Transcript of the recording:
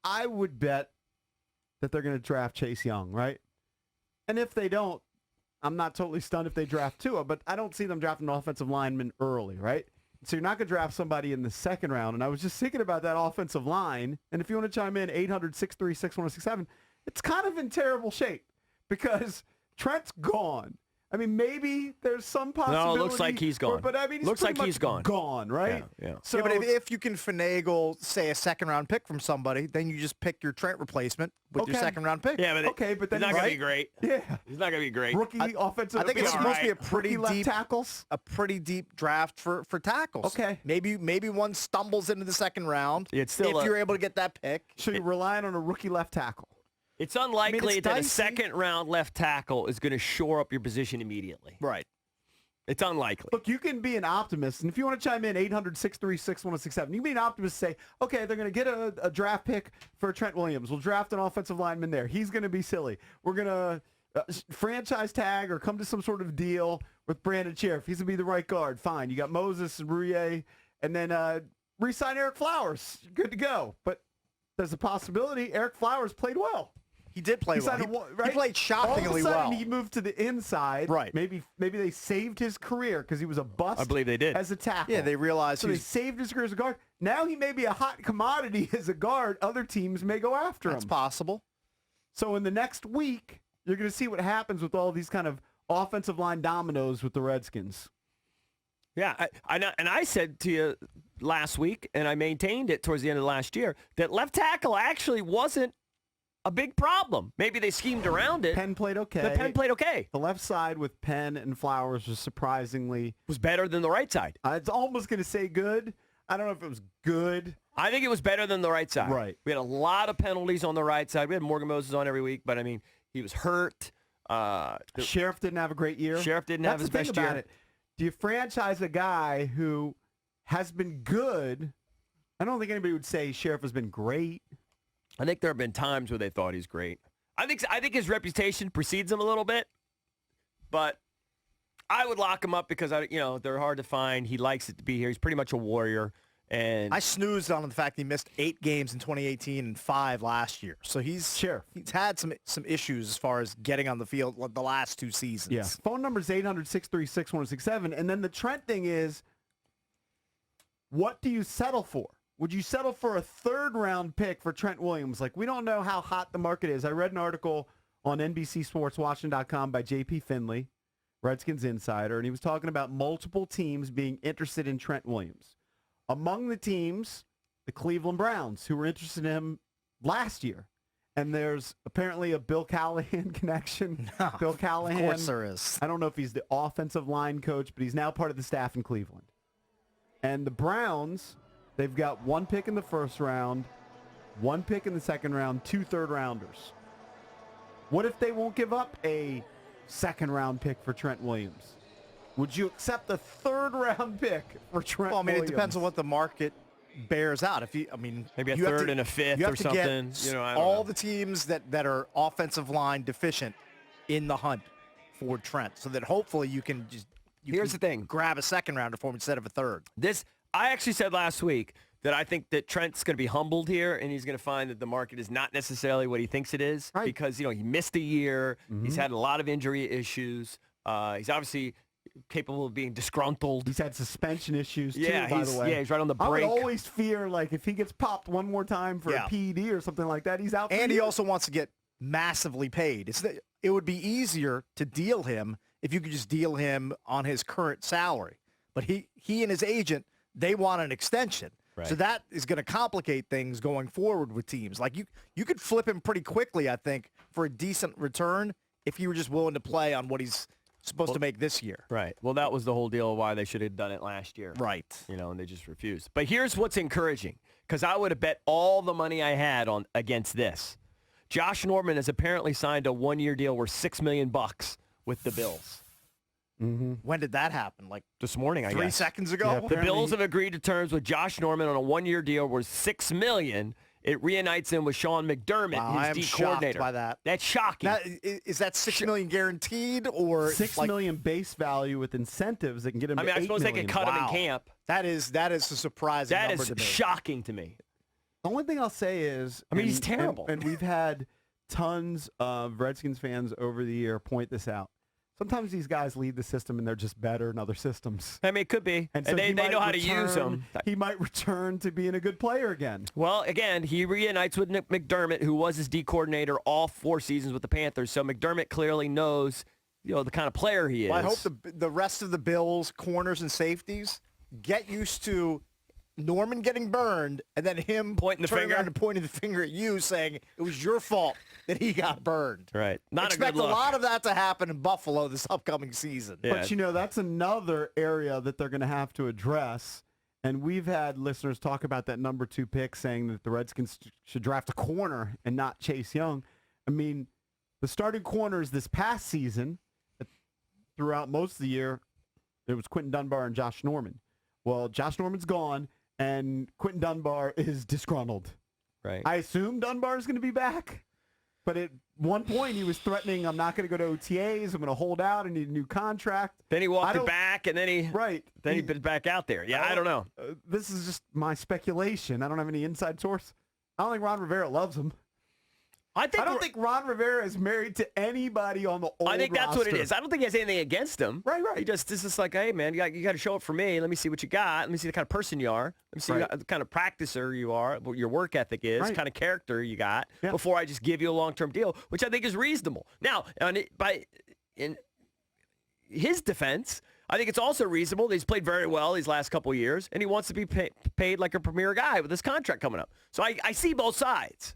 I would bet that they're going to draft Chase Young, right? And if they don't, I'm not totally stunned if they draft Tua, but I don't see them drafting an offensive lineman early, right? So you're not going to draft somebody in the second round. And I was just thinking about that offensive line. And if you want to chime in, 800-636-1067, it's kind of in terrible shape because Trent's gone. I mean, maybe there's some possibility. No, it looks like he's gone. But I mean, looks like he's gone. Gone, right? Yeah. So, yeah, but if you can finagle, say, a second-round pick from somebody, then you just pick your Trent replacement with your second-round pick. Yeah, but but then he's not going to be great. Yeah, he's not going to be great. Rookie offensive. I think it's supposed to be a pretty left deep tackles. A pretty deep draft for tackles. Okay, maybe one stumbles into the second round. It's still if you're able to get that pick. So you're relying on a rookie left tackle. It's unlikely that a dicey. second-round left tackle is going to shore up your position immediately. Right. It's unlikely. Look, you can be an optimist, and if you want to chime in, 800-636-1067, you can be an optimist and say, okay, they're going to get a draft pick for Trent Williams. We'll draft an offensive lineman there. He's going to be silly. We're going to franchise tag or come to some sort of deal with Brandon Scherff. He's going to be the right guard. Fine. You got Moses and Rouillet, and then re-sign Eric Flowers. You're good to go. But there's a possibility Eric Flowers played well. He did play well. He played shockingly All of a sudden, well. He moved to the inside. Right. Maybe they saved his career because he was a bust. I believe they did. As a tackle. Yeah, they realized so they saved his career as a guard. Now he may be a hot commodity as a guard. Other teams may go after him. That's possible. So in the next week, you're going to see what happens with all these kind of offensive line dominoes with the Redskins. Yeah, I said to you last week, and I maintained it towards the end of last year, that left tackle actually wasn't a big problem. Maybe they schemed around it. Penn played okay. Penn played okay. The left side with Penn and Flowers was surprisingly... was better than the right side. It's almost going to say good. I don't know if it was good. I think it was better than the right side. Right. We had a lot of penalties on the right side. We had Morgan Moses on every week, but, I mean, he was hurt. Scherff didn't have a great year. Scherff didn't have his best year. It. Do you franchise a guy who has been good? I don't think anybody would say Scherff has been great. I think there have been times where they thought he's great. I think his reputation precedes him a little bit, but I would lock him up because they're hard to find. He likes it to be here. He's pretty much a warrior. And I snoozed on the fact he missed 8 games in 2018 and 5 last year. So he's had some issues as far as getting on the field the last 2 seasons. Yeah. Phone number is 800-636-1067. And then the Trent thing is, what do you settle for? Would you settle for a third-round pick for Trent Williams? Like, we don't know how hot the market is. I read an article on NBCSportsWashington.com by J.P. Finley, Redskins insider, and he was talking about multiple teams being interested in Trent Williams. Among the teams, the Cleveland Browns, who were interested in him last year. And there's apparently a Bill Callahan connection. No, Bill Callahan. Of course there is. I don't know if he's the offensive line coach, but he's now part of the staff in Cleveland. And the Browns... they've got 1 pick in the first round, 1 pick in the second round, 2 third-rounders. What if they won't give up a second-round pick for Trent Williams? Would you accept the third-round pick for Trent Williams? It depends on what the market bears out. Maybe a third and a fifth or something. Get all the teams that are offensive line deficient in the hunt for Trent, so that hopefully you can Here's the thing: grab a second-rounder for him instead of a third. I actually said last week that I think that Trent's going to be humbled here, and he's going to find that the market is not necessarily what he thinks it is, right? Because he missed a year. Mm-hmm. He's had a lot of injury issues. He's obviously capable of being disgruntled. He's had suspension issues too, by the way. Yeah, he's right on the break. I would always fear, like, if he gets popped one more time for a PED or something like that, he's out for And he years. also wants to get massively paid. It would be easier to deal him if you could just deal him on his current salary. But he and his agent, they want an extension. Right. So that is going to complicate things going forward with teams. Like you could flip him pretty quickly, I think, for a decent return if you were just willing to play on what he's supposed to make this year. Right. Well, that was the whole deal of why they should have done it last year. Right. And they just refused. But here's what's encouraging, because I would have bet all the money I had on against this. Josh Norman has apparently signed a 1-year deal worth $6 million with the Bills. Mm-hmm. When did that happen? Like this morning, I guess. 3 seconds ago? Yeah, the Bills have agreed to terms with Josh Norman on a 1-year deal worth $6 million. It reunites him with Sean McDermott, his D coordinator. By that. That's shocking. Now, is that $6 million guaranteed or $6 million base value with incentives that can get him? I suppose they could cut him in camp. That is a surprising number to me. That is shocking to me. The only thing I'll say is, I mean, he's terrible. And we've had tons of Redskins fans over the year point this out. Sometimes these guys leave the system and they're just better in other systems. I mean, it could be. And so they know how to use them. He might return to being a good player again. Well, again, he reunites with Nick McDermott, who was his D coordinator all 4 seasons with the Panthers. So McDermott clearly knows, the kind of player he is. Well, I hope the rest of the Bills, corners and safeties, get used to Norman getting burned and then him pointing the finger around and pointing the finger at you, saying it was your fault that he got burned. Right. Not Expect a good look. a lot of that to happen in Buffalo this upcoming season. Yeah. But, that's another area that they're going to have to address. And we've had listeners talk about that number 2 pick, saying that the Redskins should draft a corner and not Chase Young. I mean, the starting corners this past season, throughout most of the year, it was Quentin Dunbar and Josh Norman. Well, Josh Norman's gone, and Quentin Dunbar is disgruntled. Right. I assume Dunbar is going to be back, but at one point he was threatening, I'm not going to go to OTAs, I'm going to hold out, I need a new contract. Then he walked it back, and then he been back out there. Yeah, I don't know. This is just my speculation. I don't have any inside source. I don't think Ron Rivera loves him. I don't think Ron Rivera is married to anybody on the old roster. I think that's what it is. I don't think he has anything against him. Right. He just this is like, hey man, you got to show up for me. Let me see what you got. Let me see the kind of person you are. Let me see the kind of practicer you are. What your work ethic is. What kind of character you got. Yeah. Before I just give you a long-term deal, which I think is reasonable. Now, in his defense, I think it's also reasonable that he's played very well these last couple of years, and he wants to be paid like a premier guy with this contract coming up. So I see both sides.